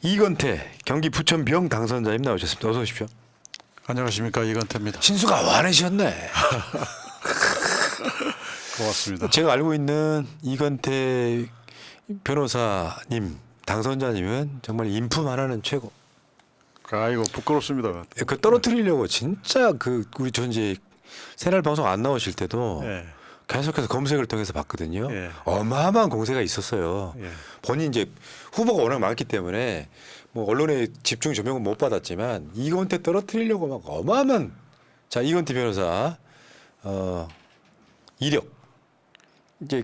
이건태 경기 부천병 당선자님 나오셨습니다. 어서 오십시오. 안녕하십니까, 이건태입니다. 신수가 완해지셨네. 고맙습니다. 제가 알고 있는 이건태 변호사님 당선자님은 정말 인품 하나는 최고. 아이고 부끄럽습니다. 그 떨어뜨리려고 진짜 우리 전 이제 새날 방송 안 나오실 때도 예. 계속해서 검색을 통해서 봤거든요. 예. 어마어마한 공세가 있었어요. 예. 본인 이제 후보가 워낙 많기 때문에 뭐 언론의 집중 조명은 못 받았지만 이건태 떨어뜨리려고 막 어마어마한 자 이건태 변호사 이력 이제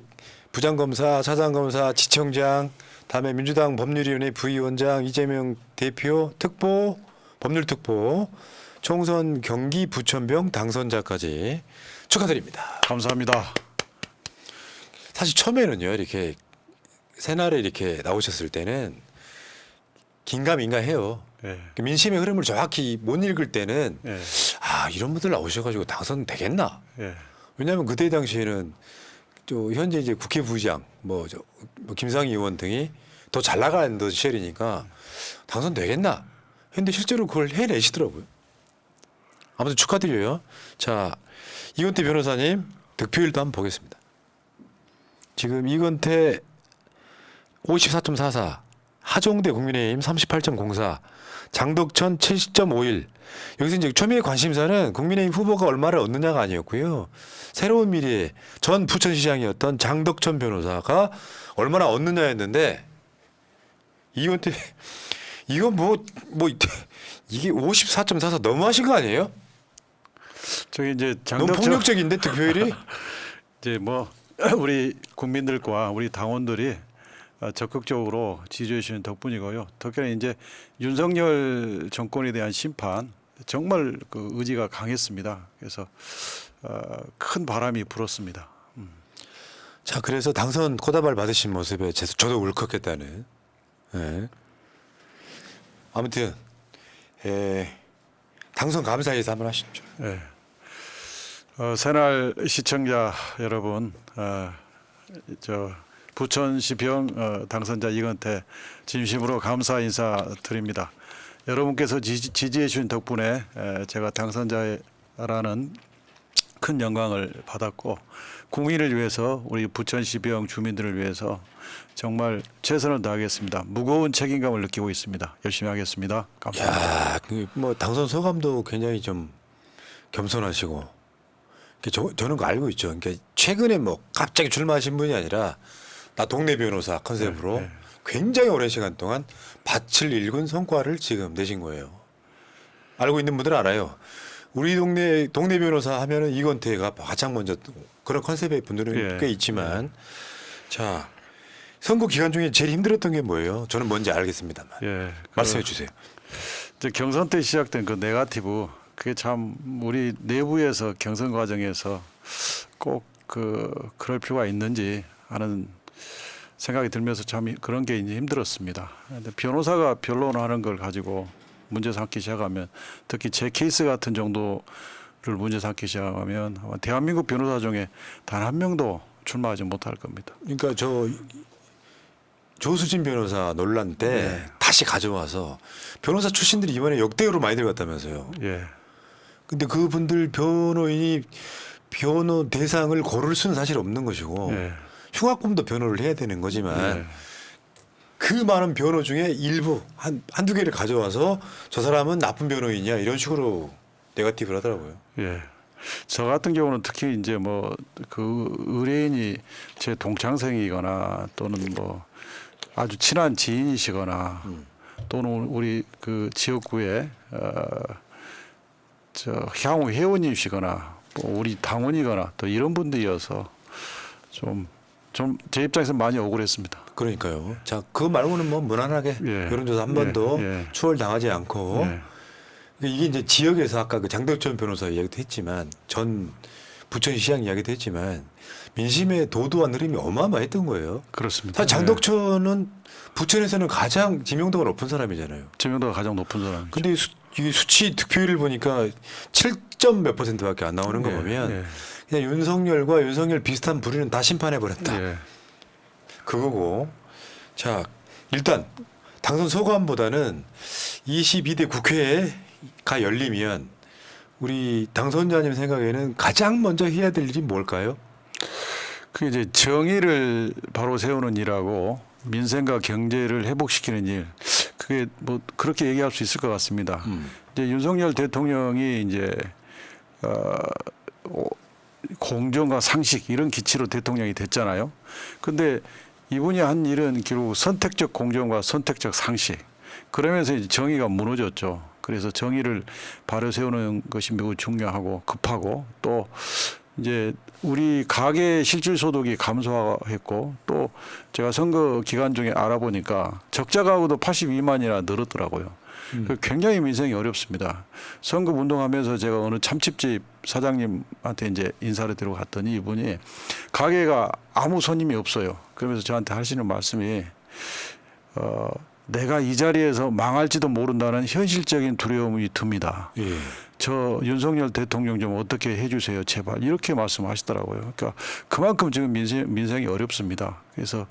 부장검사, 차장검사, 지청장, 다음에 민주당 법률위원회 부위원장, 이재명 대표 특보, 법률특보, 총선 경기 부천병 당선자까지 축하드립니다. 감사합니다. 사실 처음에는요 이렇게 새날에 이렇게 나오셨을 때는 긴가민가해요. 예. 민심의 흐름을 정확히 못 읽을 때는 예. 아 이런 분들 나오셔가지고 당선되겠나? 예. 왜냐하면 그때 당시에는 또 현재 이제 국회 부의장 뭐 김상희 의원 등이 더 잘 나가는 시절이니까 당선되겠나? 근데 실제로 그걸 해내시더라고요. 아무튼 축하드려요. 자 이건태 변호사님 득표율도 한번 보겠습니다. 지금 이건태 54.44, 하종대 국민의힘 38.04, 장덕천 70.51. 여기서 이제 초미의 관심사는 국민의힘 후보가 얼마를 얻느냐가 아니었고요. 새로운 미래 전 부천시장이었던 장덕천 변호사가 얼마나 얻느냐였는데 이건태 이거 뭐 이게 54.44 너무하신 거 아니에요? 저기 이제 너무 장덕천 폭력적인데 득표율이? 이제 뭐 우리 국민들과 우리 당원들이 적극적으로 지지해 주시는 덕분이고요. 특히 이제 윤석열 정권에 대한 심판 정말 그 의지가 강했습니다. 그래서 큰 바람이 불었습니다. 자 그래서 당선 꼬다발 받으신 모습에 저도 울컥했다는. 예. 아무튼 당선 감사해서 한번 하시죠. 예. 새날 시청자 여러분, 저 부천시병 당선자 이건태 진심으로 감사 인사 드립니다. 여러분께서 지지해 주신 덕분에 제가 당선자라는 큰 영광을 받았고 국민을 위해서 우리 부천시병 주민들을 위해서 정말 최선을 다하겠습니다. 무거운 책임감을 느끼고 있습니다. 열심히 하겠습니다. 감사합니다. 야, 뭐 당선 소감도 굉장히 좀 겸손하시고 저는 그거 알고 있죠. 그러니까 최근에 뭐 갑자기 출마하신 분이 아니라 나 동네 변호사 컨셉으로 네. 굉장히 오랜 시간 동안 밭을 읽은 성과를 지금 내신 거예요. 알고 있는 분들은 알아요. 우리 동네 변호사 하면은 이건태가 가장 먼저 그런 컨셉의 분들은 예. 꽤 있지만 자 선거 기간 중에 제일 힘들었던 게 뭐예요? 저는 뭔지 알겠습니다만 예, 말씀해 주세요. 이제 경선 때 시작된 그 네거티브 그게 참 우리 내부에서 경선 과정에서 꼭 그럴 필요가 있는지 하는 생각이 들면서 참 그런 게 이제 힘들었습니다. 근데 변호사가 변론하는 걸 가지고 문제 삼기 시작하면 특히 제 케이스 같은 정도를 문제 삼기 시작하면 아마 대한민국 변호사 중에 단 한 명도 출마하지 못할 겁니다. 그러니까 조수진 변호사 논란 때 네. 다시 가져와서 변호사 출신들이 이번에 역대로 많이 들어갔다면서요. 예, 근데 그분들 변호인이 변호 대상을 고를 수는 사실 없는 것이고 예, 흉악범도 변호를 해야 되는 거지만 예. 그 많은 변호 중에 일부 한두 개를 가져와서 저 사람은 나쁜 변호인이야 이런 식으로 네거티브를 하더라고요. 예. 저 같은 경우는 특히 이제 뭐 그 의뢰인이 제 동창생이거나 또는 뭐 아주 친한 지인이시거나 또는 우리 그 지역구에 저 향후 회원이시거나 뭐 우리 당원이거나 또 이런 분들이어서 좀 제 입장에서 많이 억울했습니다. 그러니까요. 자, 그거 말고는 뭐 무난하게 예. 여론조사 한 번도 예. 추월당하지 않고 예. 이게 이제 지역에서 아까 그 장덕천 변호사 이야기도 했지만 전 부천시장 이야기도 했지만 민심의 도도한 흐름이 어마어마했던 거예요. 그렇습니다. 사실 장덕천은 부천에서는 가장 지명도가 높은 사람이잖아요.知名도가 가장 높은 사람이죠. 근데 이 수치 득표율을 보니까 7점 몇 %밖에 안 나오는 거 예. 보면 예. 그냥 윤석열과 윤석열 비슷한 부류는 다 심판해 버렸다. 예. 그거고. 자, 일단 당선 소감보다는 22대 국회가 열리면 우리 당선자님 생각에는 가장 먼저 해야 될 일이 뭘까요? 그 이제 정의를 바로 세우는 일하고 민생과 경제를 회복시키는 일, 그게 뭐 그렇게 얘기할 수 있을 것 같습니다. 이제 윤석열 대통령이 이제 공정과 상식 이런 기치로 대통령이 됐잖아요. 근데 이분이 한 일은 결국 선택적 공정과 선택적 상식. 그러면서 이제 정의가 무너졌죠. 그래서 정의를 바로 세우는 것이 매우 중요하고 급하고, 또 이제 우리 가계 실질 소득이 감소했고, 또 제가 선거 기간 중에 알아보니까 적자 가구도 82만이나 늘었더라고요. 굉장히 민생이 어렵습니다. 선거 운동하면서 제가 어느 참치집 사장님한테 이제 인사를 드리고 갔더니 이분이 가게가 아무 손님이 없어요. 그러면서 저한테 하시는 말씀이 내가 이 자리에서 망할지도 모른다는 현실적인 두려움이 듭니다. 예. 저 윤석열 대통령 좀 어떻게 해주세요, 제발. 이렇게 말씀하시더라고요. 그러니까 그만큼 지금 민생이 어렵습니다. 그래서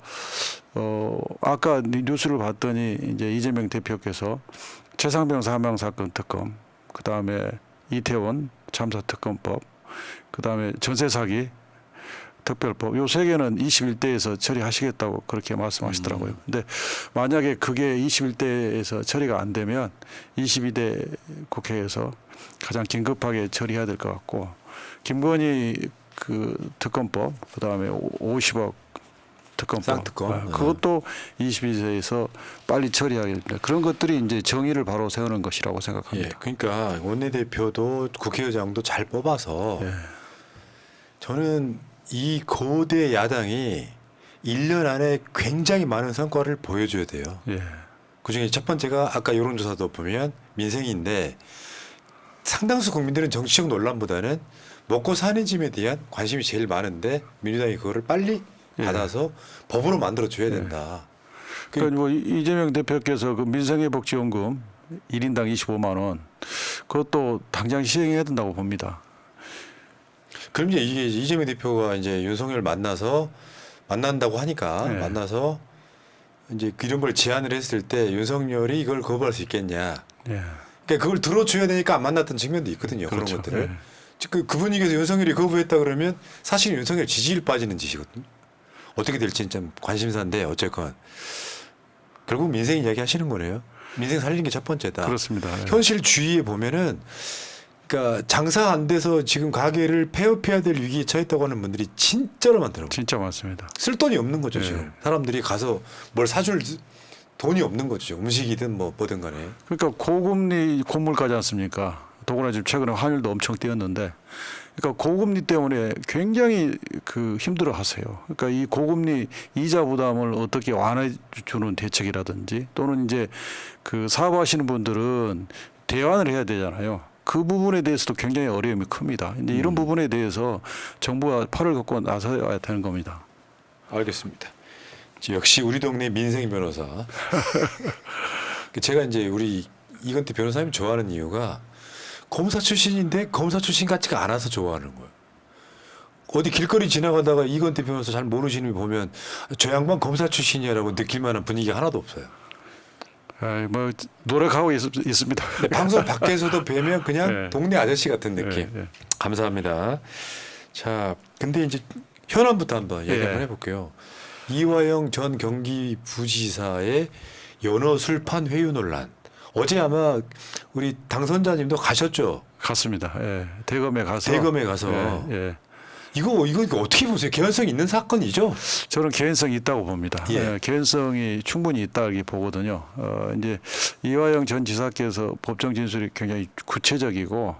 아까 뉴스를 봤더니 이제 이재명 대표께서 최상병 사망 사건 특검, 그 다음에 이태원 참사 특검법, 그 다음에 전세 사기 특별법, 요 세 개는 21대에서 처리하시겠다고 그렇게 말씀하시더라고요. 근데 만약에 그게 21대에서 처리가 안 되면 22대 국회에서 가장 긴급하게 처리해야 될 것 같고, 김건희 그 특검법, 그 다음에 50억 특검법, 쌍특검. 그것도 22세에서 빨리 처리해야 됩니다. 그런 것들이 이제 정의를 바로 세우는 것이라고 예. 생각합니다. 그러니까 원내대표도 국회의장도 잘 뽑아서 예. 저는 이 거대 야당이 1년 안에 굉장히 많은 성과를 보여줘야 돼요. 예. 그중에 첫 번째가 아까 여론조사도 보면 민생인데, 상당수 국민들은 정치적 논란보다는 먹고 사는 짐에 대한 관심이 제일 많은데 민주당이 그거를 빨리 예. 받아서 법으로 만들어줘야 된다. 그러니까 뭐 이재명 대표께서 그 민생회복지원금 1인당 25만 원, 그것도 당장 시행해야 된다고 봅니다. 그럼 이제 이게 이재명 대표가 이제 윤석열 만난다고 하니까 네. 만나서 이제 이런 걸 제안을 했을 때 윤석열이 이걸 거부할 수 있겠냐. 예. 그러니까 그걸 들어줘야 되니까 안 만났던 측면도 있거든요. 그렇죠. 그런 것들을. 예. 그 분위기에서 윤석열이 거부했다 그러면 사실 윤석열 지지율 빠지는 짓이거든요. 어떻게 될지는 좀 관심사인데 어쨌건 결국 민생 이야기 하시는 거네요. 민생 살리는 게 첫 번째다. 그렇습니다. 예. 현실 주위에 보면은 그러니까 장사 안 돼서 지금 가게를 폐업해야 될 위기에 처했다고 하는 분들이 진짜로 많더라고요. 진짜 많습니다. 쓸 돈이 없는 거죠. 네. 지금 사람들이 가서 뭘 사줄 돈이 없는 거죠. 음식이든 뭐든 간에. 그러니까 고금리 고물가지 않습니까? 더구나 지금 최근에 환율도 엄청 뛰었는데, 그러니까 고금리 때문에 굉장히 그 힘들어하세요. 그러니까 이 고금리 이자 부담을 어떻게 완화해 주는 대책이라든지, 또는 이제 그 사업하시는 분들은 대환을 해야 되잖아요. 그 부분에 대해서도 굉장히 어려움이 큽니다. 이제 이런 부분에 대해서 정부가 팔을 걷고 나서야 되는 겁니다. 알겠습니다. 역시 우리 동네 민생 변호사. 제가 이제 우리 이건태 변호사님 좋아하는 이유가 검사 출신인데 검사 출신 같지가 않아서 좋아하는 거예요. 어디 길거리 지나가다가 이건태 변호사 잘 모르시는 분 보면 저 양반 검사 출신이야라고 느낄 만한 분위기가 하나도 없어요. 뭐 노력하고 있습니다. 근데 방송 밖에서도 뵈면 그냥 네. 동네 아저씨 같은 느낌. 네, 네. 감사합니다. 자, 근데 이제 현안부터 한번 얘기 한번 예. 해볼게요. 이화영 전 경기부지사의 연어 술판 회유 논란. 어제 아마 우리 당선자님도 가셨죠. 갔습니다. 예. 대검에 가서. 대검에 가서. 예, 예. 이거 어떻게 보세요? 개연성 있는 사건이죠? 저는 개연성이 있다고 봅니다. 예. 예, 개연성이 충분히 있다고 보거든요. 이제 이화영 전 지사께서 법정 진술이 굉장히 구체적이고,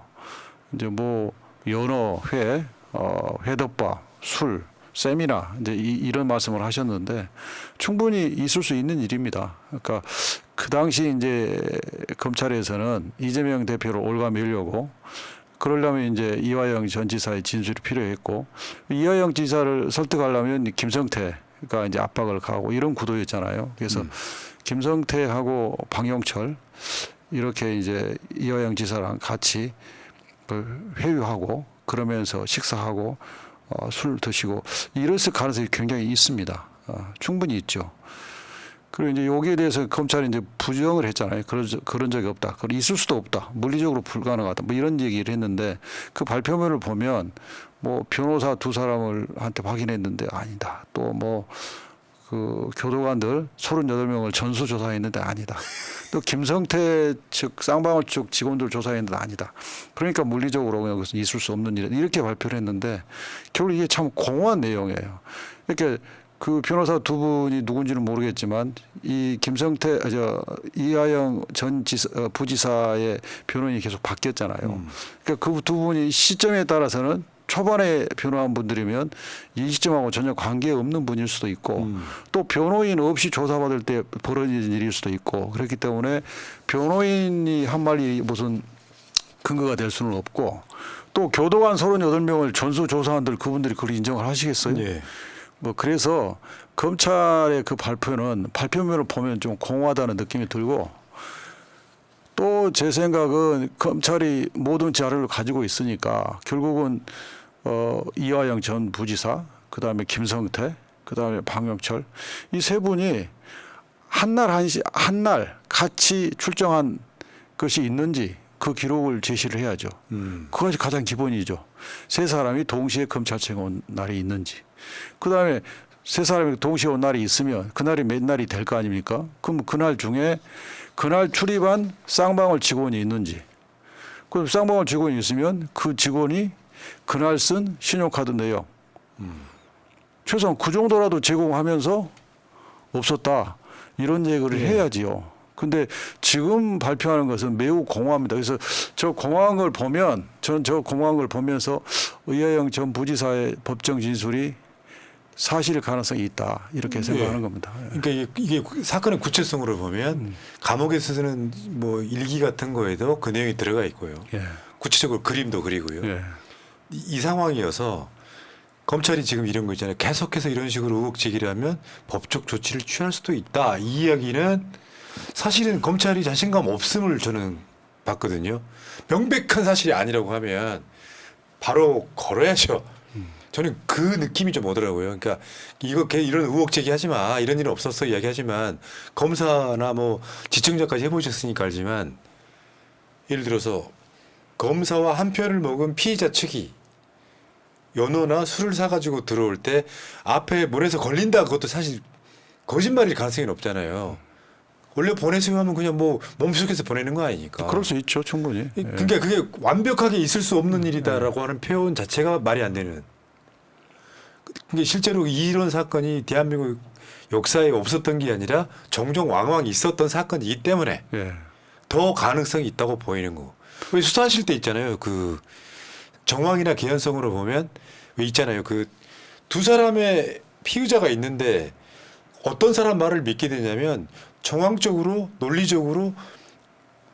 이제 뭐 연어, 회, 회덮밥, 술, 세미나 이제 이런 말씀을 하셨는데 충분히 있을 수 있는 일입니다. 그러니까 그 당시 이제 검찰에서는 이재명 대표를 올가매려고, 그러려면 이제 이화영 전 지사의 진술이 필요했고, 이화영 지사를 설득하려면 김성태가 이제 압박을 가하고 이런 구도였잖아요. 그래서 김성태하고 방영철 이렇게 이제 이화영 지사랑 같이 회유하고 그러면서 식사하고 술 드시고 이랬을 가능성이 굉장히 있습니다. 충분히 있죠. 그리고 이제 여기에 대해서 검찰이 이제 부정을 했잖아요. 그런 적이 없다. 그리고 있을 수도 없다. 물리적으로 불가능하다. 뭐 이런 얘기를 했는데 그 발표문을 보면 뭐 변호사 두 사람을 한테 확인했는데 아니다. 또 뭐 그 교도관들 38명을 전수 조사했는데 아니다. 또 김성태 측 쌍방울 쪽 직원들 조사했는데 아니다. 그러니까 물리적으로 그냥 그것은 있을 수 없는 일 이렇게 발표를 했는데 결국 이게 참 공허한 내용이에요. 이렇게 그 변호사 두 분이 누군지는 모르겠지만 이 김성태 이하영 전 부지사의 변호인이 계속 바뀌었잖아요. 그러니까 그 두 분이 시점에 따라서는 초반에 변호한 분들이면 이 시점하고 전혀 관계없는 분일 수도 있고 또 변호인 없이 조사받을 때 벌어진 일일 수도 있고 그렇기 때문에 변호인이 한 말이 무슨 근거가 될 수는 없고 또 교도관 38명을 전수조사한들 그분들이 그걸 인정을 하시겠어요? 예. 뭐 그래서 검찰의 그 발표는 발표문을 보면 좀 공허하다는 느낌이 들고 또 제 생각은 검찰이 모든 자료를 가지고 있으니까 결국은 이화영 전 부지사 그다음에 김성태 그다음에 박영철 이 세 분이 한날 같이 출정한 것이 있는지 그 기록을 제시를 해야죠. 그것이 가장 기본이죠. 세 사람이 동시에 검찰청에 온 날이 있는지. 그다음에 세 사람이 동시에 온 날이 있으면 그날이 몇 날이 될 거 아닙니까? 그럼 그날 중에 그날 출입한 쌍방울 직원이 있는지. 그럼 쌍방울 직원이 있으면 그 직원이 그날 쓴 신용카드 내용. 최소한 그 정도라도 제공하면서 없었다. 이런 얘기를 해야지요. 근데 지금 발표하는 것은 매우 공허합니다. 그래서 저 공허한 걸 보면 저는 저 공허한 걸 보면서 이하영 전 부지사의 법정 진술이 사실일 가능성이 있다. 이렇게 생각하는 겁니다. 그러니까 이게 사건의 구체성으로 보면 감옥에서는 뭐 일기 같은 거에도 그 내용이 들어가 있고요. 예. 구체적으로 그림도 그리고요. 예. 이 상황이어서 검찰이 지금 이런 거 있잖아요. 계속해서 이런 식으로 의혹 제기를 하면 법적 조치를 취할 수도 있다. 이 이야기는 사실은 검찰이 자신감 없음을 저는 봤거든요. 명백한 사실이 아니라고 하면 바로 걸어야죠. 저는 그 느낌이 좀 오더라고요. 그러니까 이런 의혹 제기하지 마. 이런 일은 없었어 이야기하지만 검사나 뭐 지청자까지 해보셨으니까 알지만 예를 들어서 검사와 한 편을 먹은 피의자 측이 연어나 술을 사가지고 들어올 때 앞에 문에서 걸린다. 그것도 사실 거짓말일 가능성이 높잖아요. 원래 보내세요 하면 그냥 뭐 몸속에서 보내는 거 아니니까. 그럴 수 있죠, 충분히. 그러니까 그게 완벽하게 있을 수 없는 일이다라고 하는 표현 자체가 말이 안 되는. 그게 실제로 이런 사건이 대한민국 역사에 없었던 게 아니라 종종 왕왕 있었던 사건이기 때문에 예. 더 가능성이 있다고 보이는 거. 왜 수사하실 때 있잖아요. 그 정황이나 개연성으로 보면 왜 있잖아요. 그 두 사람의 피의자가 있는데 어떤 사람 말을 믿게 되냐면 정황적으로 논리적으로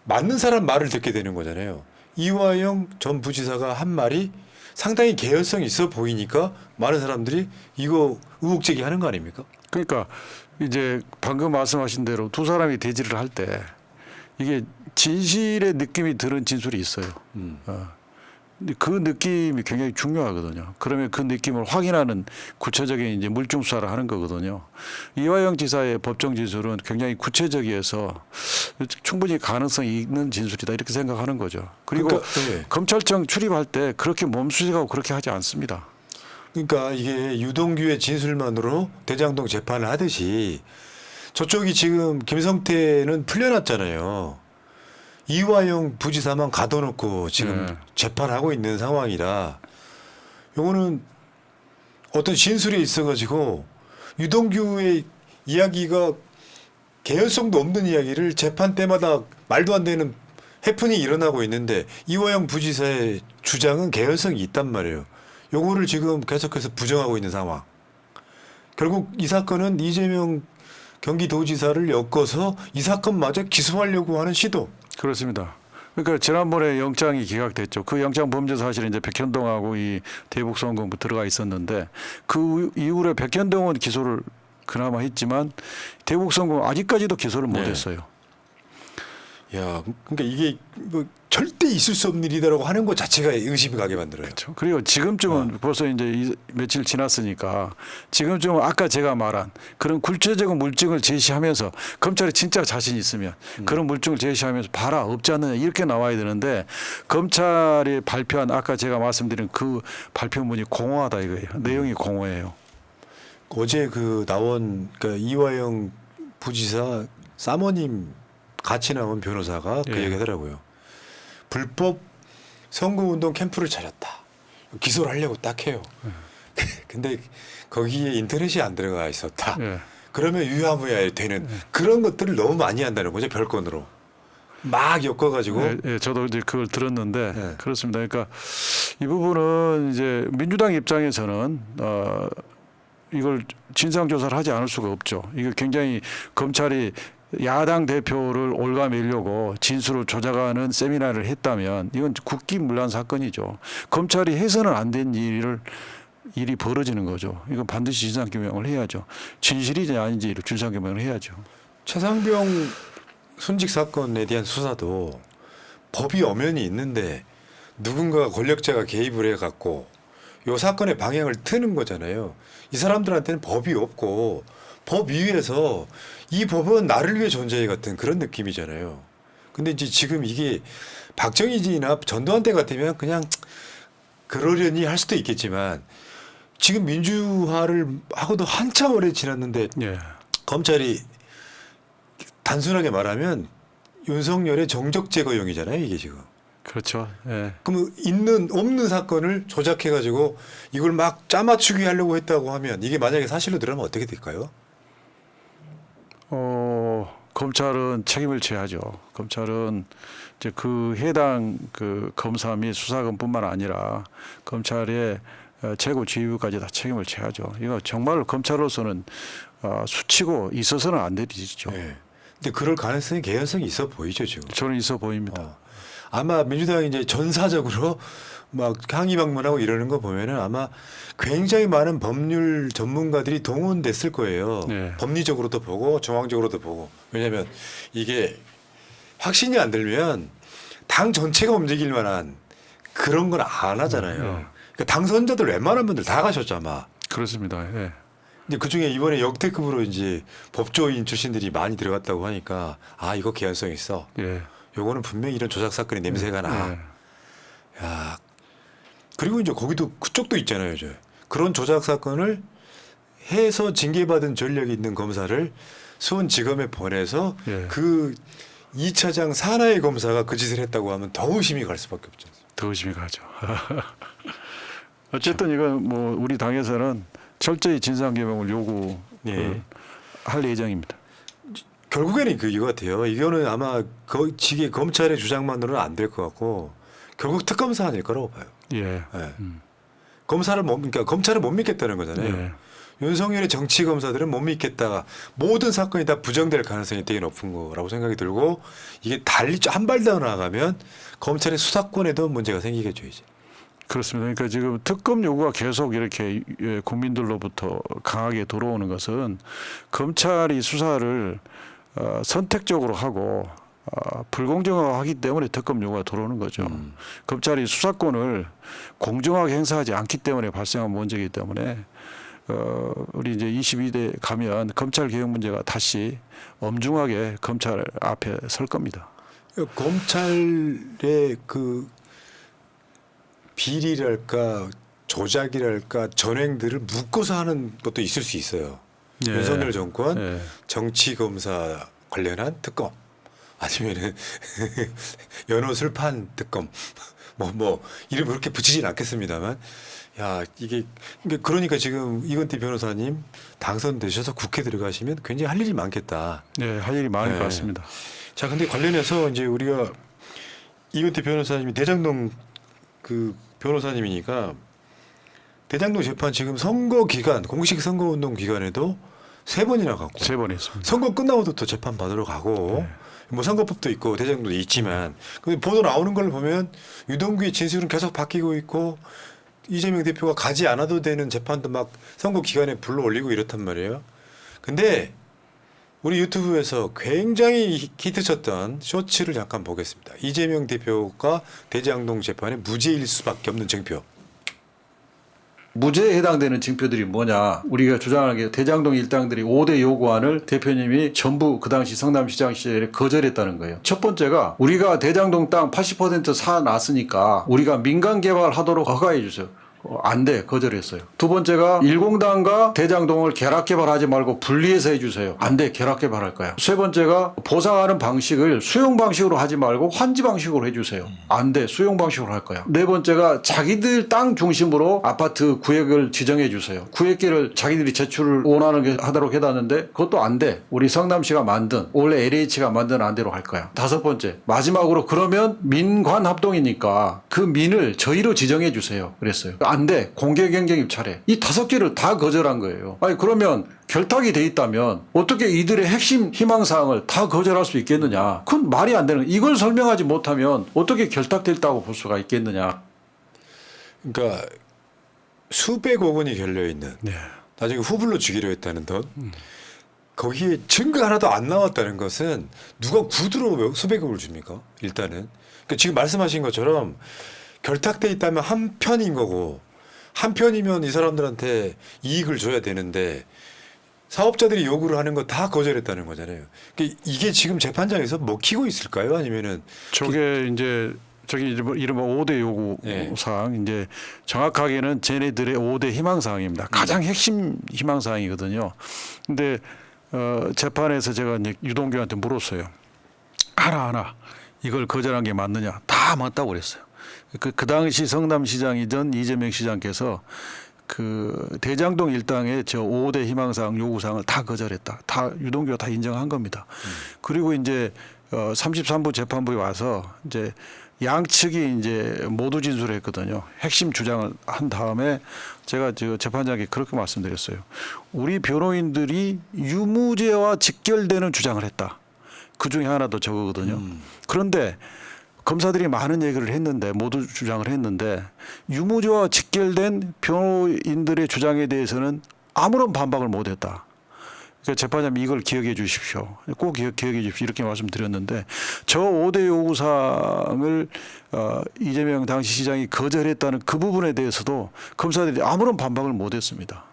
맞는 사람 말을 듣게 되는 거잖아요. 이화영 전 부지사가 한 말이 상당히 개연성이 있어 보이니까 많은 사람들이 이거 의혹 제기하는 거 아닙니까? 그러니까 이제 방금 말씀하신 대로 두 사람이 대지를 할 때 이게 진실의 느낌이 드는 진술이 있어요. 근데 그 느낌이 굉장히 중요하거든요. 그러면 그 느낌을 확인하는 구체적인 이제 물증 수사를 하는 거거든요. 이화영 지사의 법정 진술은 굉장히 구체적이어서 충분히 가능성이 있는 진술이다 이렇게 생각하는 거죠. 그리고 그러니까, 네. 검찰청 출입할 때 그렇게 몸수색하고 그렇게 하지 않습니다. 그러니까 이게 유동규의 진술만으로 대장동 재판을 하듯이 저쪽이 지금 김성태는 풀려났잖아요. 이화영 부지사만 가둬놓고 지금 재판하고 있는 상황이라 요거는 어떤 진술이 있어가지고 유동규의 이야기가 개연성도 없는 이야기를 재판 때마다 말도 안 되는 해프닝이 일어나고 있는데 이화영 부지사의 주장은 개연성이 있단 말이에요. 요거를 지금 계속해서 부정하고 있는 상황. 결국 이 사건은 이재명 경기도지사를 엮어서 이 사건마저 기소하려고 하는 시도. 그렇습니다. 그러니까 지난번에 영장이 기각됐죠. 그 영장 범죄 사실은 이제 백현동하고 이 대북송금 들어가 있었는데 그 이후에 백현동은 기소를 그나마 했지만 대북송금 아직까지도 기소를 못했어요. 야, 그러니까 이게 뭐 절대 있을 수 없는 일이다라고 하는 것 자체가 의심이 가게 만들어요. 그렇죠. 그리고 지금쯤은 벌써 이제 며칠 지났으니까 지금쯤은 아까 제가 말한 그런 구체적인 물증을 제시하면서 검찰이 진짜 자신 있으면 그런 물증을 제시하면서 봐라 없지 않느냐 이렇게 나와야 되는데 검찰이 발표한 아까 제가 말씀드린 그 발표문이 공허하다 이거예요. 내용이 공허해요. 어제 그 나온 그러니까 이화영 부지사 사모님 같이 나온 변호사가 그 예. 얘기하더라고요. 불법 선거운동 캠프를 차렸다. 기소를 하려고 딱 해요. 근데 거기에 인터넷이 안 들어가 있었다. 예. 그러면 유야무야 되는 그런 것들을 너무 많이 한다는 거죠. 별건으로. 막 엮어가지고. 예, 예, 저도 이제 그걸 들었는데 네. 그렇습니다. 그러니까 이 부분은 이제 민주당 입장에서는 이걸 진상 조사를 하지 않을 수가 없죠. 이거 굉장히 검찰이 야당 대표를 올가매려고 진술을 조작하는 세미나를 했다면 이건 국기문란 사건이죠. 검찰이 해서는 안 된 일이 벌어지는 거죠. 이건 반드시 진상규명을 해야죠. 진실이지 아닌지 진상규명을 해야죠. 최상병 순직 사건에 대한 수사도 법이 엄연히 있는데 누군가 권력자가 개입을 해갖고 요 사건의 방향을 트는 거잖아요. 이 사람들한테는 법이 없고 법 위에서 이 법은 나를 위해 존재해 같은 그런 느낌이잖아요. 근데 이제 지금 이게 박정희지나 전두환 때 같으면 그냥 그러려니 할 수도 있겠지만 지금 민주화를 하고도 한참 오래 지났는데 예. 검찰이 단순하게 말하면 윤석열의 정적 제거용이잖아요, 이게 지금. 그렇죠. 예. 그럼 있는 없는 사건을 조작해 가지고 이걸 막 짜맞추기 하려고 했다고 하면 이게 만약에 사실로 드러나면 어떻게 될까요? 검찰은 책임을 져야죠. 검찰은 이제 그 해당 그 검사 및 수사관뿐만 아니라 검찰의 최고 지휘부까지 다 책임을 져야죠. 이거 정말 검찰로서는 수치고 있어서는 안 되죠. 네. 근데 그럴 가능성이 개연성이 있어 보이죠 지금. 저는 있어 보입니다. 아마 민주당이 이제 전사적으로 막 항의 방문하고 이러는 거 보면은 아마 굉장히 많은 법률 전문가들이 동원됐을 거예요. 네. 법리적으로도 보고 정황적으로도 보고. 왜냐하면 이게 확신이 안 들면 당 전체가 움직일 만한 그런 건 안 하잖아요. 그러니까 당선자들 웬만한 분들 다 가셨죠 아마. 그렇습니다. 예. 근데 그 중에 이번에 역대급으로 이제 법조인 출신들이 많이 들어갔다고 하니까 아 이거 개연성 있어. 예. 요거는 분명히 이런 조작 사건의 냄새가 나. 예. 야 그리고 이제 거기도 그쪽도 있잖아요. 이제 그런 조작 사건을 해서 징계받은 전력이 있는 검사를 수원지검에 보내서 예. 그 2차장 사나이 검사가 그 짓을 했다고 하면 더 의심이 갈 수밖에 없죠. 더 의심이 가죠. 어쨌든 이건 뭐 우리 당에서는 철저히 진상규명을 요구할 예. 예정입니다. 결국에는 이거 같아요. 이거는 아마 지게 검찰의 주장만으로는 안 될 것 같고 결국 특검사 아닐 거라고 봐요. 예. 예. 그러니까 검찰을 못 믿겠다는 거잖아요. 예. 윤석열의 정치 검사들은 못 믿겠다. 모든 사건이 다 부정될 가능성이 되게 높은 거라고 생각이 들고 이게 달리 한 발 더 나아가면 검찰의 수사권에도 문제가 생기겠죠 이제. 그렇습니다. 그러니까 지금 특검 요구가 계속 이렇게 국민들로부터 강하게 들어오는 것은 검찰이 수사를 선택적으로 하고 불공정하기 때문에 특검 요구가 들어오는 거죠. 검찰이 수사권을 공정하게 행사하지 않기 때문에 발생한 문제이기 때문에 우리 이제 22대 가면 검찰 개혁 문제가 다시 엄중하게 검찰 앞에 설 겁니다. 검찰의 그 비리랄까 조작이랄까 전횡들을 묶어서 하는 것도 있을 수 있어요. 예. 윤석열 정권 예. 정치 검사 관련한 특검 아니면은 연호 술판 특검 뭐 이름 그렇게 붙이진 않겠습니다만 야 이게 그러니까 지금 이건태 변호사님 당선되셔서 국회 들어가시면 굉장히 할 일이 많겠다. 네, 할 일이 많을 네. 것 같습니다. 자 근데 관련해서 이제 우리가 이건태 변호사님이 대장동 그 변호사님이니까 대장동 재판 지금 선거 기간 공식 선거운동 기간에도 3번이나 갔고 3번 했습니다. 선거 끝나고도 또 재판 받으러 가고 뭐 선거법도 있고 대장동도 있지만 근데 보도 나오는 걸 보면 유동규의 진술은 계속 바뀌고 있고 이재명 대표가 가지 않아도 되는 재판도 막 선거 기간에 불러 올리고 이렇단 말이에요. 근데 우리 유튜브에서 굉장히 히트쳤던 쇼츠를 잠깐 보겠습니다. 이재명 대표가 대장동 재판에 무죄일 수밖에 없는 쟁표. 무죄에 해당되는 징표들이 뭐냐. 우리가 주장하는 게 대장동 일당들이 5대 요구안을 대표님이 전부 그 당시 성남시장 시절에 거절했다는 거예요. 첫 번째가 우리가 대장동 땅 80% 사놨으니까 우리가 민간 개발하도록 허가해 주세요. 안 돼. 거절했어요. 두 번째가 일공단과 대장동을 결합 개발하지 말고 분리해서 해주세요. 안 돼. 결합 개발할 거야. 세 번째가 보상하는 방식을 수용 방식으로 하지 말고 환지 방식으로 해주세요. 안 돼. 수용 방식으로 할 거야. 네 번째가 자기들 땅 중심으로 아파트 구역을 지정해 주세요. 구역계를 자기들이 제출을 원하는 게 하도록 해놨는데 그것도 안 돼. 우리 성남시가 만든 원래 LH가 만든 안대로 할 거야. 다섯 번째 마지막으로 그러면 민관 합동이니까 그 민을 저희로 지정해 주세요. 그랬어요. 안 돼. 공개 경쟁 차례. 이 5개를 다 거절한 거예요. 아니 그러면 결탁이 돼 있다면 어떻게 이들의 핵심 희망사항을 다 거절할 수 있겠느냐. 그건 말이 안 되는 거예요. 이걸 설명하지 못하면 어떻게 결탁됐다고 볼 수가 있겠느냐. 그러니까 수백억 원이 결려있는 네. 나중에 후불로 주기로 했다는 돈. 거기에 증거 하나도 안 나왔다는 것은 누가 구두로 수백억을 줍니까? 일단은. 그러니까 지금 말씀하신 것처럼 결탁돼 있다면 한 편인 거고 한 편이면 이 사람들한테 이익을 줘야 되는데 사업자들이 요구를 하는 거 다 거절했다는 거잖아요. 그러니까 이게 지금 재판장에서 먹히고 있을까요? 아니면은 저게 이제 저기 이른바 5대 요구 네. 사항 이제 정확하게는 쟤네들의 5대 희망 사항입니다. 가장 핵심 희망 사항이거든요. 근데 재판에서 제가 이제 유동규한테 물었어요. 하나하나 이걸 거절한 게 맞느냐? 다 맞다고 그랬어요. 그 당시 성남시장이던 이재명 시장께서 그 대장동 일당의 저 5대 희망사항 요구사항을 다 거절했다. 다 유동규가 다 인정한 겁니다. 그리고 이제 33부 재판부에 와서 이제 양측이 이제 모두 진술했거든요. 핵심 주장을 한 다음에 제가 저 재판장에게 그렇게 말씀드렸어요. 우리 변호인들이 유무죄와 직결되는 주장을 했다. 그 중에 하나도 저거거든요. 그런데 검사들이 많은 얘기를 했는데 모두 주장을 했는데 유무죄와 직결된 변호인들의 주장에 대해서는 아무런 반박을 못했다. 그러니까 재판장님 이걸 기억해 주십시오. 꼭 기억해 주십시오. 이렇게 말씀드렸는데 저 5대 요구사항을 이재명 당시 시장이 거절했다는 그 부분에 대해서도 검사들이 아무런 반박을 못했습니다.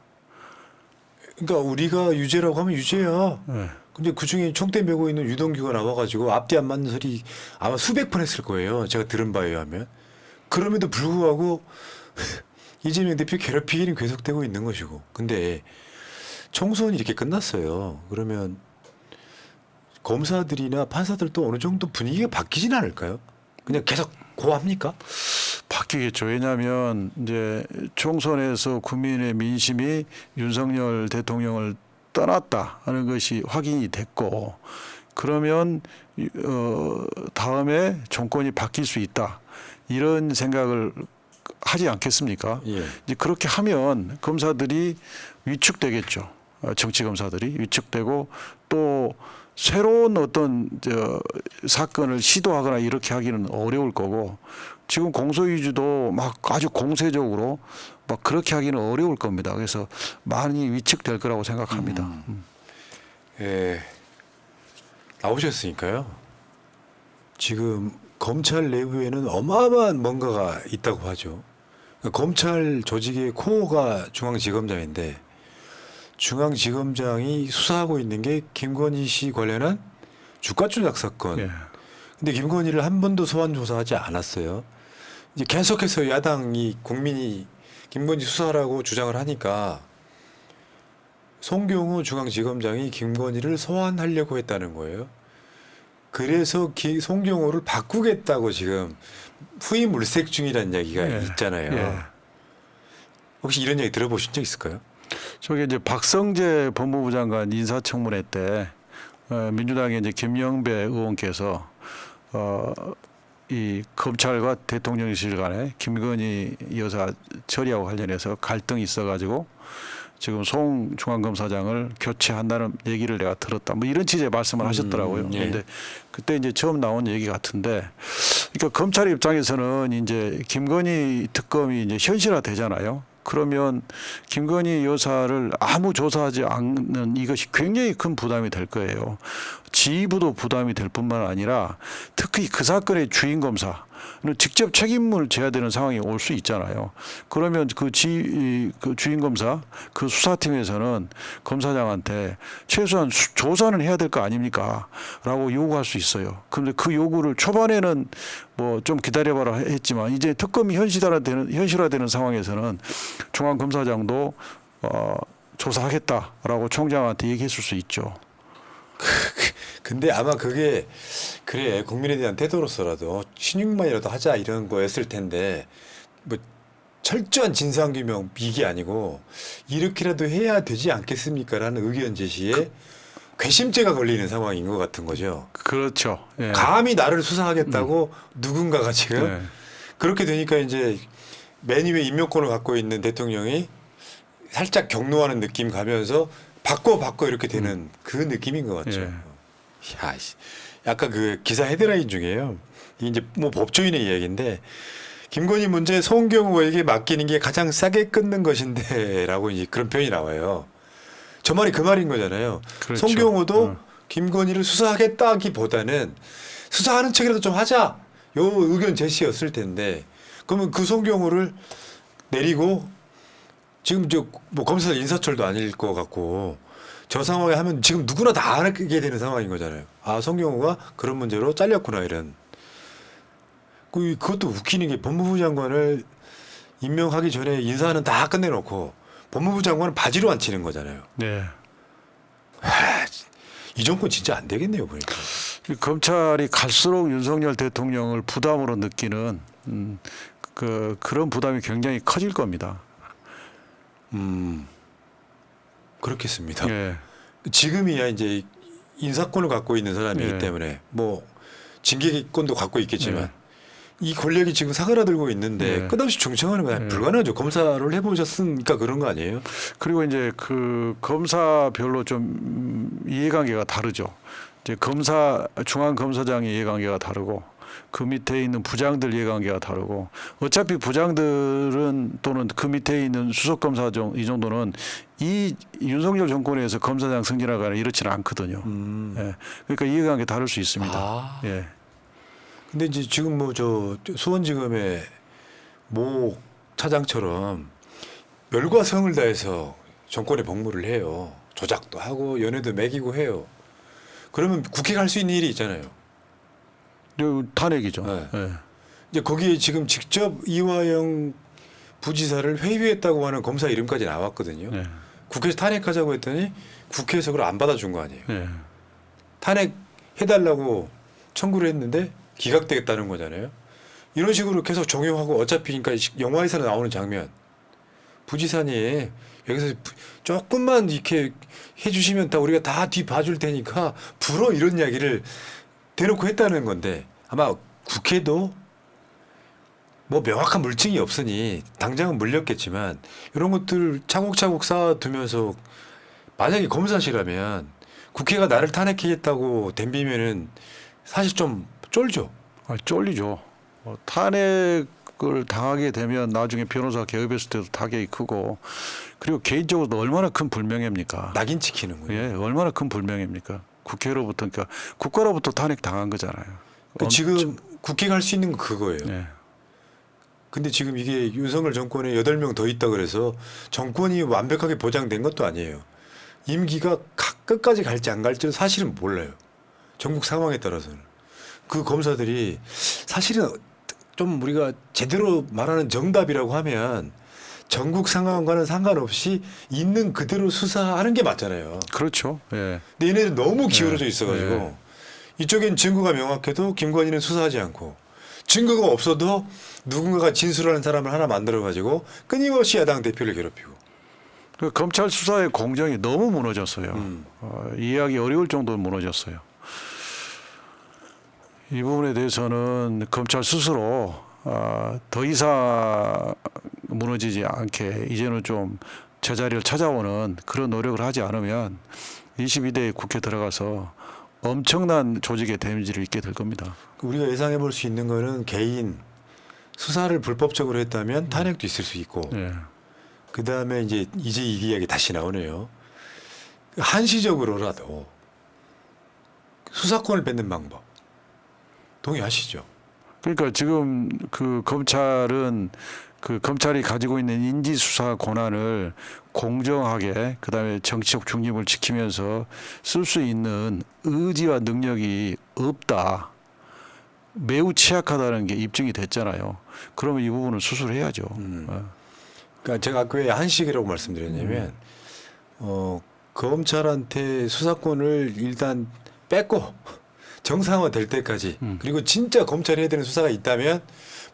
그러니까 우리가 유죄라고 하면 유죄야. 네. 근데 그중에 총대 메고 있는 유동규가 나와가지고 앞뒤 안 맞는 소리 아마 수백 번 했을 거예요. 제가 들은 바에 의하면. 그럼에도 불구하고 이재명 대표 괴롭히기는 계속되고 있는 것이고. 근데 총선이 이렇게 끝났어요. 그러면 검사들이나 판사들도 어느 정도 분위기가 바뀌진 않을까요? 그냥 계속 고합니까? 바뀌겠죠. 왜냐하면 이제 총선에서 국민의 민심이 윤석열 대통령을 떠났다 하는 것이 확인이 됐고 그러면 다음에 정권이 바뀔 수 있다 이런 생각을 하지 않겠습니까? 예. 이제 그렇게 하면 검사들이 위축되겠죠. 정치 검사들이 위축되고 또 새로운 어떤 사건을 시도하거나 이렇게 하기는 어려울 거고 지금 공소유지도 막 아주 공세적으로 막 그렇게 하기는 어려울 겁니다. 그래서 많이 위축될 거라고 생각합니다. 예. 나오셨으니까요. 지금 검찰 내부에는 어마어마한 뭔가가 있다고 하죠. 그러니까 검찰 조직의 코어가 중앙지검장인데 중앙지검장이 수사하고 있는 게 김건희 씨 관련한 주가 조작 사건. 예. 근데 김건희를 한 번도 소환 조사하지 않았어요. 이제 계속해서 야당이 국민이 김건희 수사라고 주장을 하니까 송경호 중앙지검장이 김건희를 소환하려고 했다는 거예요. 그래서 송경호를 바꾸겠다고 지금 후임 물색 중이라는 얘기가 예. 있잖아요. 예. 혹시 이런 얘기 들어보신 적 있을까요? 저게 이제 박성재 법무부 장관 인사청문회 때 민주당의 이제 김영배 의원께서 이 검찰과 대통령실 간에 김건희 여사 처리하고 관련해서 갈등이 있어가지고 지금 송 중앙검사장을 교체한다는 얘기를 내가 들었다. 뭐 이런 취지의 말씀을 하셨더라고요. 예. 그런데 그때 이제 처음 나온 얘기 같은데, 그러니까 검찰 입장에서는 이제 김건희 특검이 이제 현실화되잖아요. 그러면 김건희 여사를 아무 조사하지 않는 이것이 굉장히 큰 부담이 될 거예요. 지휘부도 부담이 될 뿐만 아니라 특히 그 사건의 주인 검사는 직접 책임을 져야 되는 상황이 올 수 있잖아요. 그러면 그 주인 검사, 그 수사팀에서는 검사장한테 최소한 조사는 해야 될 거 아닙니까? 라고 요구할 수 있어요. 그런데 그 요구를 초반에는 뭐 좀 기다려봐라 했지만 이제 특검이 현실화되는 상황에서는 중앙검사장도 조사하겠다라고 총장한테 얘기했을 수 있죠. 근데 아마 그게 그래 국민에 대한 태도로서라도 신용만이라도 하자 이런 거였을 텐데 뭐 철저한 진상규명 이게 아니고 이렇게라도 해야 되지 않겠습니까라는 의견 제시에 괘씸죄가 걸리는 상황인 것 같은 거죠. 그렇죠. 예. 감히 나를 수사하겠다고 누군가가 지금 예. 그렇게 되니까 이제 맨 위에 임명권을 갖고 있는 대통령이 살짝 격노하는 느낌 가면서 바꿔 이렇게 되는 그 느낌인 것 같죠. 예. 야, 약간 그 기사 헤드라인 중에요. 이제 뭐 법조인의 이야기인데 김건희 문제 송경호에게 맡기는 게 가장 싸게 끊는 것인데라고 이제 그런 표현이 나와요. 저 말이 그 말인 거잖아요. 그렇죠. 송경호도 김건희를 수사하겠다기보다는 수사하는 척이라도 좀 하자. 요 의견 제시였을 텐데 그러면 그 송경호를 내리고 지금 저 뭐 검사 인사철도 아닐 것 같고 저 상황에 하면 지금 누구나 다 알게 되는 상황인 거잖아요. 아 송경호가 그런 문제로 잘렸구나 이런. 그것도 웃기는 게 법무부 장관을 임명하기 전에 인사는 다 끝내놓고 법무부 장관은 바지로 안 치는 거잖아요. 네. 이 정권 진짜 안 되겠네요 보니까. 검찰이 갈수록 윤석열 대통령을 부담으로 느끼는 그런 부담이 굉장히 커질 겁니다. 그렇겠습니다. 예. 지금이야 이제 인사권을 갖고 있는 사람이기 예. 때문에 뭐 징계권도 갖고 있겠지만 예. 이 권력이 지금 사그라들고 있는데 예. 끝없이 중청하는 건 예. 불가능하죠. 검사를 해보셨으니까 그런 거 아니에요? 그리고 이제 그 검사별로 좀 이해관계가 다르죠. 이제 중앙 검사장의 이해관계가 다르고 그 밑에 있는 부장들 이해관계가 다르고 어차피 부장들은 또는 그 밑에 있는 수석 검사 이 정도는 이 윤석열 정권에서 검사장 승진하거나 이렇지는 않거든요. 예. 그러니까 이해관계 다를 수 있습니다. 아. 예. 근데 이제 지금 뭐 저 수원지검의 모 차장처럼 열과 성을 다해서 정권에 복무를 해요. 조작도 하고 연애도 매기고 해요. 그러면 국회 갈 수 있는 일이 있잖아요. 탄핵이죠. 네. 예. 이제 거기에 지금 직접 이화영 부지사를 회유했다고 하는 검사 이름까지 나왔거든요. 예. 국회에서 탄핵하자고 했더니 국회에서 그걸 안 받아준 거 아니에요. 예. 탄핵해달라고 청구를 했는데 기각되겠다는 거잖아요. 이런 식으로 계속 종용하고 어차피 그러니까 영화에서 나오는 장면 부지사님 여기서 조금만 이렇게 해주시면 다 우리가 다 뒤 봐줄 테니까 불어 이런 이야기를 대놓고 했다는 건데 아마 국회도 뭐 명확한 물증이 없으니 당장은 물렸겠지만 이런 것들 차곡차곡 쌓아두면서 만약에 검사시라면 국회가 나를 탄핵하겠다고 덤비면은 사실 좀 쫄죠. 쫄리죠. 탄핵을 당하게 되면 나중에 변호사 개업했을 때도 타격이 크고 그리고 개인적으로도 얼마나 큰 불명예입니까? 낙인 찍히는 거예요. 예, 얼마나 큰 불명예입니까? 국회로부터 그러니까 국가로부터 탄핵 당한 거잖아요. 지금 국회 갈 수 있는 건 그거예요. 예. 근데 지금 이게 윤석열 정권에 8명 더 있다 그래서 정권이 완벽하게 보장된 것도 아니에요. 임기가 끝까지 갈지 안 갈지는 사실은 몰라요. 전국 상황에 따라서는. 그 검사들이 사실은 좀 우리가 제대로 말하는 정답이라고 하면 전국 상황과는 상관없이 있는 그대로 수사하는 게 맞잖아요. 그렇죠. 예. 근데 얘네들 너무 기울어져 있어가지고 네. 이쪽엔 증거가 명확해도 김건희는 수사하지 않고 증거가 없어도 누군가가 진술하는 사람을 하나 만들어가지고 끊임없이 야당 대표를 괴롭히고. 그 검찰 수사의 공정이 너무 무너졌어요. 이해하기 어려울 정도로 무너졌어요. 이 부분에 대해서는 검찰 스스로 더 이상 무너지지 않게 이제는 좀 제자리를 찾아오는 그런 노력을 하지 않으면 22대 국회 들어가서 엄청난 조직의 데미지를 입게 될 겁니다. 우리가 예상해 볼 수 있는 거는 개인 수사를 불법적으로 했다면 탄핵도 있을 수 있고 예. 그다음에 이제 이 이야기 다시 나오네요. 한시적으로라도 수사권을 뺏는 방법 동의하시죠? 그러니까 지금 그 검찰은 그 검찰이 가지고 있는 인지 수사 권한을 공정하게 그다음에 정치적 중립을 지키면서 쓸 수 있는 의지와 능력이 없다. 매우 취약하다는 게 입증이 됐잖아요. 그러면 이 부분은 수술해야죠. 그러니까 제가 아까 왜 한식이라고 말씀드렸냐면 검찰한테 수사권을 일단 뺏고 정상화 될 때까지 그리고 진짜 검찰이 해야 되는 수사가 있다면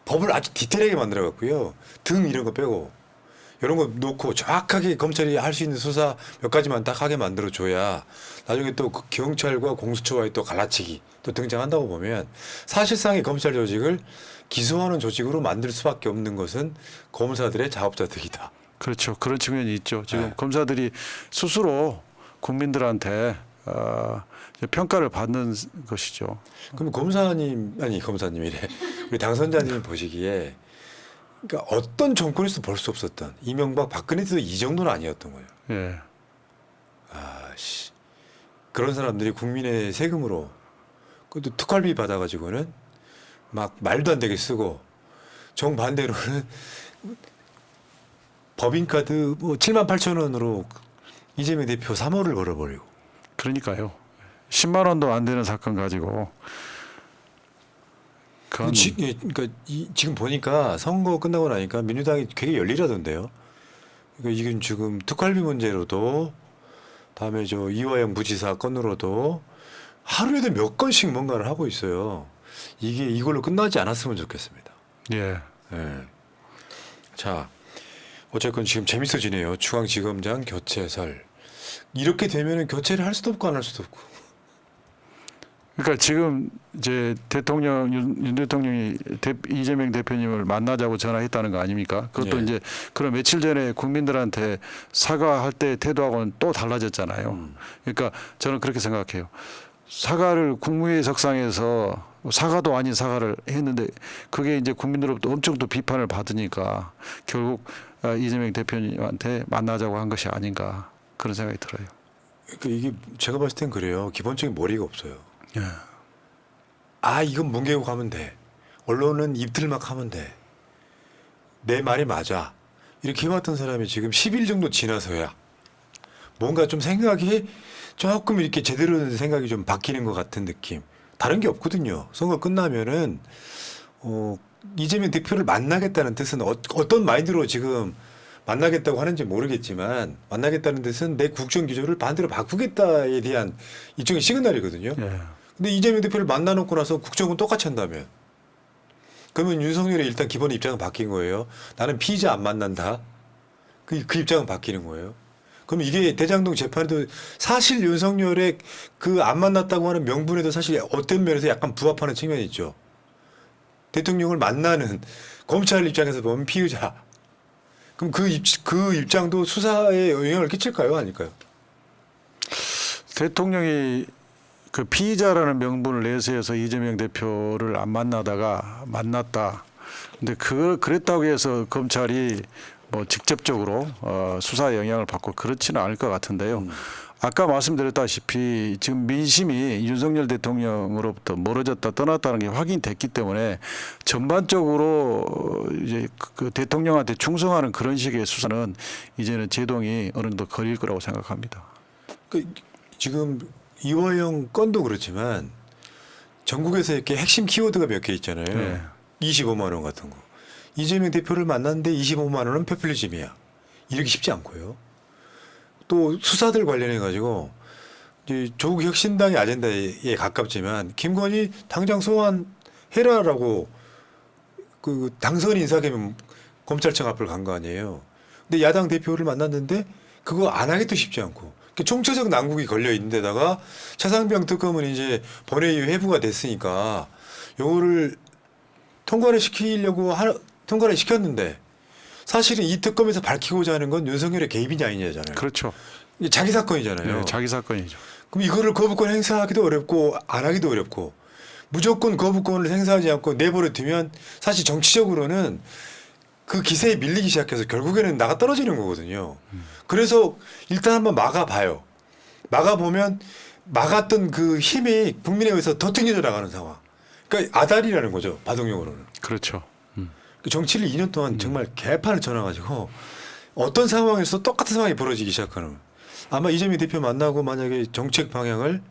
법을 아주 디테일하게 만들어 갖고요. 등 이런 거 빼고 이런 거 놓고 정확하게 검찰이 할 수 있는 수사 몇 가지만 딱 하게 만들어 줘야 나중에 또 그 경찰과 공수처와의 또 갈라치기 또 등장한다고 보면 사실상의 검찰 조직을 기소하는 조직으로 만들 수밖에 없는 것은 검사들의 자업자득이다. 그렇죠. 그런 측면이 있죠. 지금 네. 검사들이 스스로 국민들한테 평가를 받는 것이죠. 그럼 검사님이래. 우리 당선자님이 보시기에 그러니까 어떤 정권에서도 볼 수 없었던 이명박 박근혜 때도 이 정도는 아니었던 거예요. 예. 아씨 그런 사람들이 국민의 세금으로 그것도 특활비 받아가지고는 막 말도 안 되게 쓰고 정반대로는 법인카드 뭐 7만 8천 원으로 이재명 대표 3호를 걸어버리고 그러니까요. 10만 원도 안 되는 사건 가지고 그건 그러니까 지금 보니까 선거 끝나고 나니까 민주당이 되게 열일하던데요. 그러니까 이건 지금 특활비 문제로도 다음에 저 이화영 부지사 건으로도 하루에도 몇 건씩 뭔가를 하고 있어요. 이게 이걸로 끝나지 않았으면 좋겠습니다. 예. 예. 자, 어쨌건 지금 재밌어지네요. 중앙지검장 교체설. 이렇게 되면은 교체를 할 수도 없고 안 할 수도 없고. 그러니까 지금 이제 대통령 윤 대통령이 이재명 대표님을 만나자고 전화했다는 거 아닙니까? 그것도 예. 이제 그런 며칠 전에 국민들한테 사과할 때 태도하고는 또 달라졌잖아요. 그러니까 저는 그렇게 생각해요. 사과를 국무회의 석상에서 사과도 아닌 사과를 했는데 그게 이제 국민들로부터 엄청 또 비판을 받으니까 결국 이재명 대표님한테 만나자고 한 것이 아닌가 그런 생각이 들어요. 그러니까 이게 제가 봤을 땐 그래요. 기본적인 머리가 없어요. 예. 아, 이건 뭉개고 가면 돼. 언론은 입들막 하면 돼. 내 말이 맞아. 이렇게 해왔던 사람이 지금 10일 정도 지나서야 뭔가 좀 생각이 조금 이렇게 제대로 된 생각이 좀 바뀌는 것 같은 느낌. 다른 게 없거든요. 선거 끝나면은 이재명 대표를 만나겠다는 뜻은 어떤 마인드로 지금 만나겠다고 하는지 모르겠지만 만나겠다는 뜻은 내 국정 기조를 반대로 바꾸겠다에 대한 일종의 시그널이거든요. 예. 근데 이재명 대표를 만나놓고 나서 국정은 똑같이 한다면 그러면 윤석열의 일단 기본 입장은 바뀐 거예요. 나는 피의자 안 만난다. 그 입장은 바뀌는 거예요. 그럼 이게 대장동 재판에도 사실 윤석열의 그 안 만났다고 하는 명분에도 사실 어떤 면에서 약간 부합하는 측면이 있죠. 대통령을 만나는 검찰 입장에서 보면 피의자. 그럼 그 입장도 수사에 영향을 끼칠까요? 아닐까요? 대통령이 그 피의자라는 명분을 내세워서 이재명 대표를 안 만나다가 만났다. 근데 그랬다고 해서 검찰이 뭐 직접적으로 수사에 영향을 받고 그렇지는 않을 것 같은데요. 아까 말씀드렸다시피 지금 민심이 윤석열 대통령으로부터 멀어졌다 떠났다는 게 확인됐기 때문에 전반적으로 이제 그 대통령한테 충성하는 그런 식의 수사는 이제는 제동이 어느 정도 걸릴 거라고 생각합니다. 그 지금 이화영 건도 그렇지만 전국에서 이렇게 핵심 키워드가 몇 개 있잖아요. 네. 25만 원 같은 거. 이재명 대표를 만났는데 25만 원은 페플리즘이야. 이렇게 쉽지 않고요. 또 수사들 관련해 가지고 이제 조국 혁신당의 아젠다에 가깝지만 김건희 당장 소환해라라고 그 당선 인사개명 검찰청 앞을 간 거 아니에요. 근데 야당 대표를 만났는데 그거 안 하기도 쉽지 않고 총체적 난국이 걸려 있는 데다가 차상병 특검은 이제 본회의 회부가 됐으니까 요거를 통과를 시켰는데 사실은 이 특검에서 밝히고자 하는 건 윤석열의 개입이냐 아니냐잖아요. 그렇죠. 이게 자기 사건이잖아요. 네, 자기 사건이죠. 그럼 이거를 거부권 행사하기도 어렵고 안 하기도 어렵고 무조건 거부권을 행사하지 않고 내버려 두면 사실 정치적으로는 그 기세에 밀리기 시작해서 결국에는 나가 떨어지는 거거든요. 그래서 일단 한번 막아봐요. 막아보면 막았던 그 힘이 국민에 의해서 더 튕겨져 나가는 상황. 그러니까 아다리라는 거죠. 바둑용어로는. 그렇죠. 그 정치를 2년 동안 정말 개판을 쳐놔가지고 어떤 상황에서 똑같은 상황이 벌어지기 시작하는. 아마 이재명 대표 만나고 만약에 정책 방향을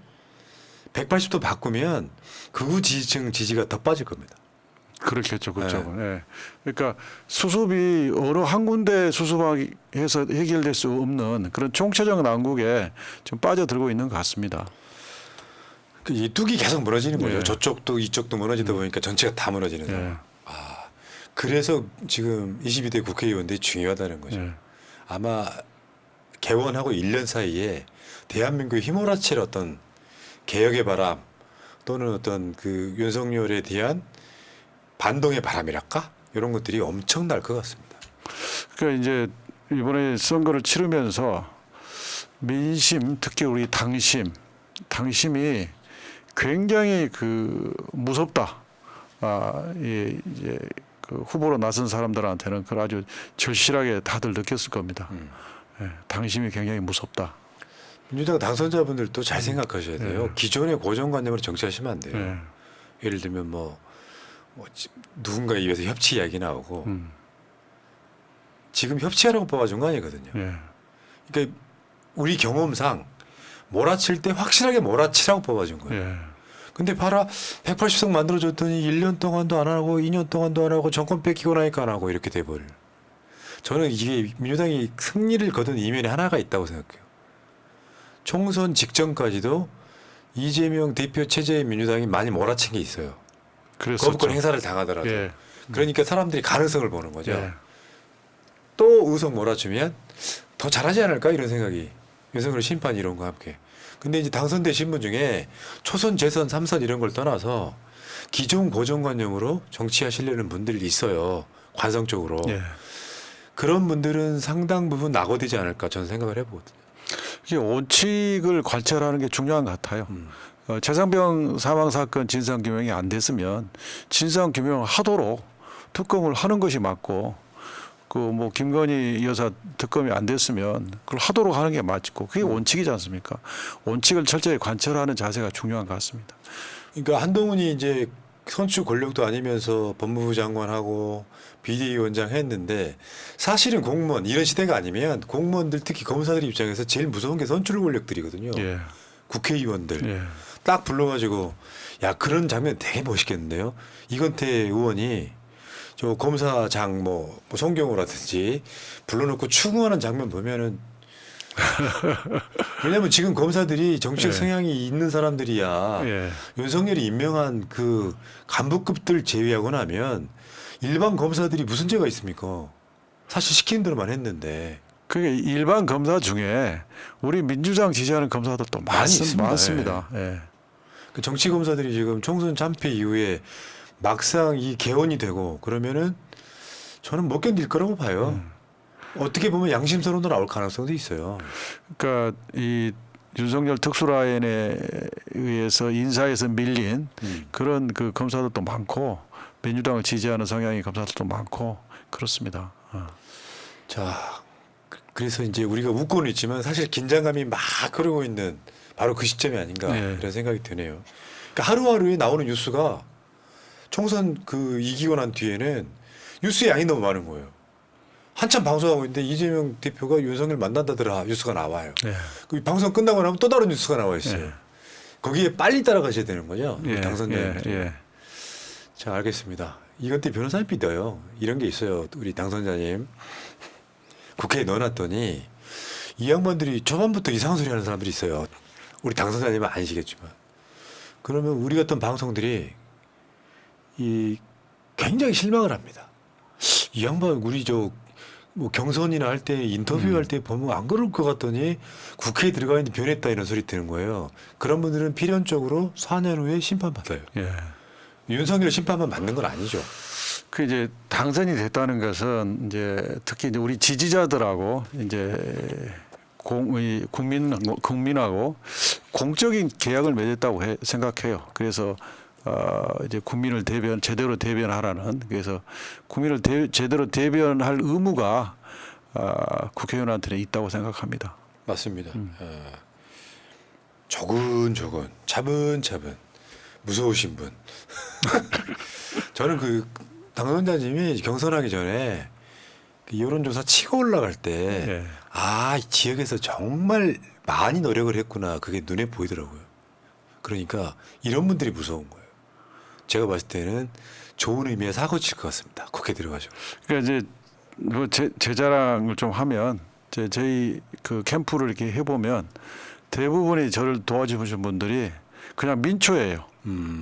180도 바꾸면 극우 지지층 지지가 더 빠질 겁니다. 그렇겠죠, 그쪽은. 예. 그러니까 수습이 어느 한 군데 수습해서 해결될 수 없는 그런 총체적 난국에 좀 빠져들고 있는 것 같습니다. 이 뚝이 계속 무너지는 거죠. 예. 저쪽도 이쪽도 무너지다 보니까 전체가 다 무너지는 예. 상황. 그래서 지금 22대 국회의원들이 중요하다는 거죠. 예. 아마 개원하고 1년 사이에 대한민국의 휘몰아칠 어떤 개혁의 바람 또는 어떤 그 윤석열에 대한 반동의 바람이랄까 이런 것들이 엄청날 것 같습니다. 그러니까 이제 이번에 선거를 치르면서 민심, 특히 우리 당심이 굉장히 그 무섭다. 이제 그 후보로 나선 사람들한테는 그걸 아주 절실하게 다들 느꼈을 겁니다. 예, 당심이 굉장히 무섭다. 민주당 당선자분들도 잘 생각하셔야 돼요. 예. 기존의 고정관념으로 정치하시면 안 돼요. 예. 예를 들면 뭐 누군가 입에서 협치 이야기 나오고 지금 협치하라고 뽑아준 거 아니거든요. 예. 그러니까 우리 경험상 몰아칠 때 확실하게 몰아치라고 뽑아준 거예요. 예. 근데 봐라 180석 만들어줬더니 1년 동안도 안 하고 2년 동안도 안 하고 정권 뺏기고 나니까 안 하고 이렇게 돼버려. 저는 이게 민주당이 승리를 거둔 이면에 하나가 있다고 생각해요. 총선 직전까지도 이재명 대표 체제의 민주당이 많이 몰아친 게 있어요. 그랬었죠. 거부권 행사를 당하더라도. 예. 그러니까 사람들이 가능성을 보는 거죠. 예. 또 의석 몰아주면 더 잘하지 않을까 이런 생각이 윤석열 심판 이론과 함께. 근데 이제 당선되신 분 중에 초선, 재선, 삼선 이런 걸 떠나서 기존 고정관념으로 정치하시려는 분들이 있어요. 관성적으로. 예. 그런 분들은 상당 부분 낙오되지 않을까 저는 생각을 해보거든요. 이게 원칙을 관철하는 게 중요한 것 같아요. 최상병 사망 사건 진상 규명이 안 됐으면 진상 규명을 하도록 특검을 하는 것이 맞고 그 뭐 김건희 여사 특검이 안 됐으면 그걸 하도록 하는 게 맞고 그게 원칙이지 않습니까? 원칙을 철저히 관철하는 자세가 중요한 것 같습니다. 그러니까 한동훈이 이제 선출 권력도 아니면서 법무부 장관하고 비대위원장 했는데 사실은 공무원 이런 시대가 아니면 공무원들 특히 검사들 입장에서 제일 무서운 게 선출 권력들이거든요. 예. 국회의원들 예. 딱 불러가지고 야 그런 장면 되게 멋있겠는데요. 이건태 의원이 저 검사장 뭐 송경호라든지 불러놓고 추궁하는 장면 보면은 왜냐하면 지금 검사들이 정치적 예. 성향이 있는 사람들이야. 예. 윤석열이 임명한 그 간부급들 제외하고 나면 일반 검사들이 무슨 죄가 있습니까? 사실 시키는 대로만 했는데. 그게 일반 검사 중에 우리 민주당 지지하는 검사들도 많이 있습니다. 많습니다. 예. 그 정치 검사들이 지금 총선 참패 이후에 막상 이 개헌이 되고 그러면은 저는 못 견딜 거라고 봐요. 어떻게 보면 양심선언도 나올 가능성도 있어요. 그러니까 이 윤석열 특수라인에 의해서 인사에서 밀린 그런 그 검사들도 많고 민주당을 지지하는 성향의 검사들도 많고 그렇습니다. 자, 그래서 이제 우리가 웃고는 있지만 사실 긴장감이 막 흐르고 있는 바로 그 시점이 아닌가 네. 이런 생각이 드네요. 그러니까 하루하루에 나오는 뉴스가 총선 그 이기고 난 뒤에는 뉴스의 양이 너무 많은 거예요. 한참 방송하고 있는데 이재명 대표가 윤석열 만난다더라 뉴스가 나와요. 네. 그 방송 끝나고 나면 또 다른 뉴스가 나와 있어요. 네. 거기에 빨리 따라가셔야 되는 거죠. 예. 당선자님들이. 예. 자, 알겠습니다. 이건태 변호사님 믿어요. 이런 게 있어요. 우리 당선자님. 국회에 넣어놨더니 이 양반들이 초반부터 이상한 소리 하는 사람들이 있어요. 우리 당선자님은 아니시겠지만. 그러면 우리 같은 방송들이 이 굉장히 실망을 합니다. 이 양반 우리 저 뭐 경선이나 할 때 인터뷰할 때 보면 안 그럴 것 같더니 국회에 들어가 있는데 변했다 이런 소리 드는 거예요. 그런 분들은 필연적으로 4년 후에 심판받아요. 예. 윤석열 심판만 받는 건 아니죠. 그 이제 당선이 됐다는 것은 이제 특히 이제 우리 지지자들하고 이제 국민하고 공적인 계약을 맺었다고 생각해요. 그래서 이제 국민을 제대로 대변하라는, 그래서 국민을 제대로 대변할 의무가 국회의원한테는 있다고 생각합니다. 맞습니다. 조근조근 차분차분 무서우신 분. 저는 그 당선자님이 경선하기 전에 그 여론조사 치고 올라갈 때 이 지역에서 정말 많이 노력을 했구나, 그게 눈에 보이더라고요. 그러니까 이런 분들이 무서운 거예요. 제가 봤을 때는 좋은 의미의 사고 칠 것 같습니다. 국회 들어가죠. 그러니까 이제 뭐 제 자랑을 좀 하면, 저희 그 캠프를 이렇게 해보면 대부분이 저를 도와주신 분들이 그냥 민초예요.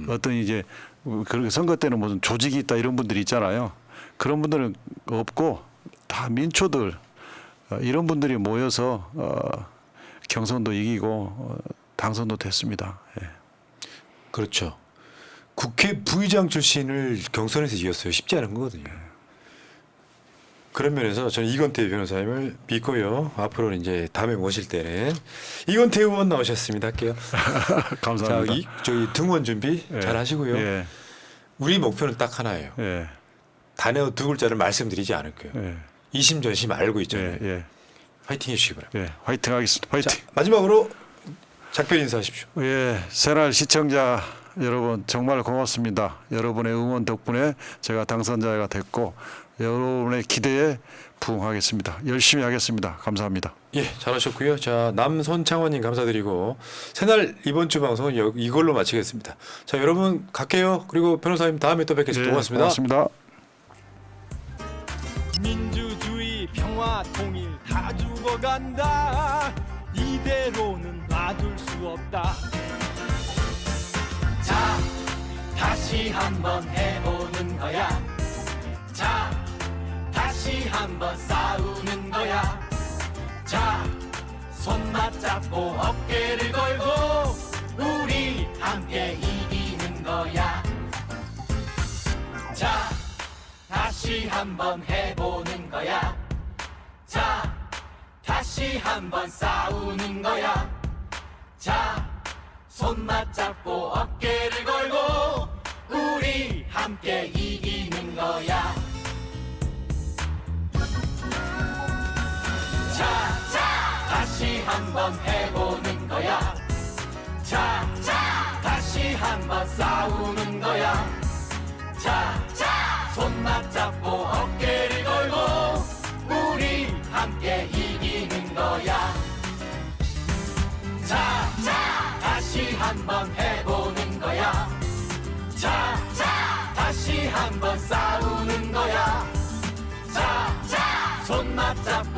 어떤 이제 그렇게 선거 때는 무슨 조직이 있다 이런 분들이 있잖아요. 그런 분들은 없고 다 민초들, 이런 분들이 모여서 경선도 이기고 당선도 됐습니다. 예. 그렇죠. 국회 부의장 출신을 경선에서 이겼어요. 쉽지 않은 거거든요. 그런 면에서 저는 이건태 변호사님을 믿고요. 앞으로는 이제 다음에 모실 때는 이건태 의원 나오셨습니다. 할게요. 감사합니다. 자, 저희 등원 준비 잘 하시고요. 예. 우리 목표는 딱 하나예요. 예. 단어 두 글자를 말씀드리지 않을 거예요. 예. 이심전심 알고 있잖아요. 예. 화이팅 해주시기 바랍니다. 예. 화이팅 하겠습니다. 화이팅. 자, 마지막으로 작별 인사하십시오. 예, 새날 시청자 여러분 정말 고맙습니다. 여러분의 응원 덕분에 제가 당선자가 됐고 여러분의 기대에 부응하겠습니다. 열심히 하겠습니다. 감사합니다. 예, 잘하셨고요. 자, 남손창원님 감사드리고 새날 이번 주 방송은 이걸로 마치겠습니다. 자, 여러분 갈게요. 그리고 변호사님 다음에 또 뵙겠습니다. 고맙습니다. 고맙습니다. 민주주의 평화 통일 다 죽어간다. 이대로는 놔둘 수 없다. 자, 다시 한번 해보는 거야. 자, 다시 한번 싸우는 거야. 자, 손 맞잡고 어깨를 걸고 우리 함께 이기는 거야. 자, 다시 한번 해보는 거야. 자, 다시 한번 싸우는 거야. 자, 손 맞잡고 어깨를 걸고 우리 함께 이기는 거야. 자, 다시 한번 해보는 거야. 자, 다시 한번 싸우는 거야. 자, 손 맞잡고 어깨를 걸고 우리 함께 이기는 거야. 자, 다시 한번 해보는 거야. 자, 다시 한번 싸우는 거야. 자, 손 맞잡고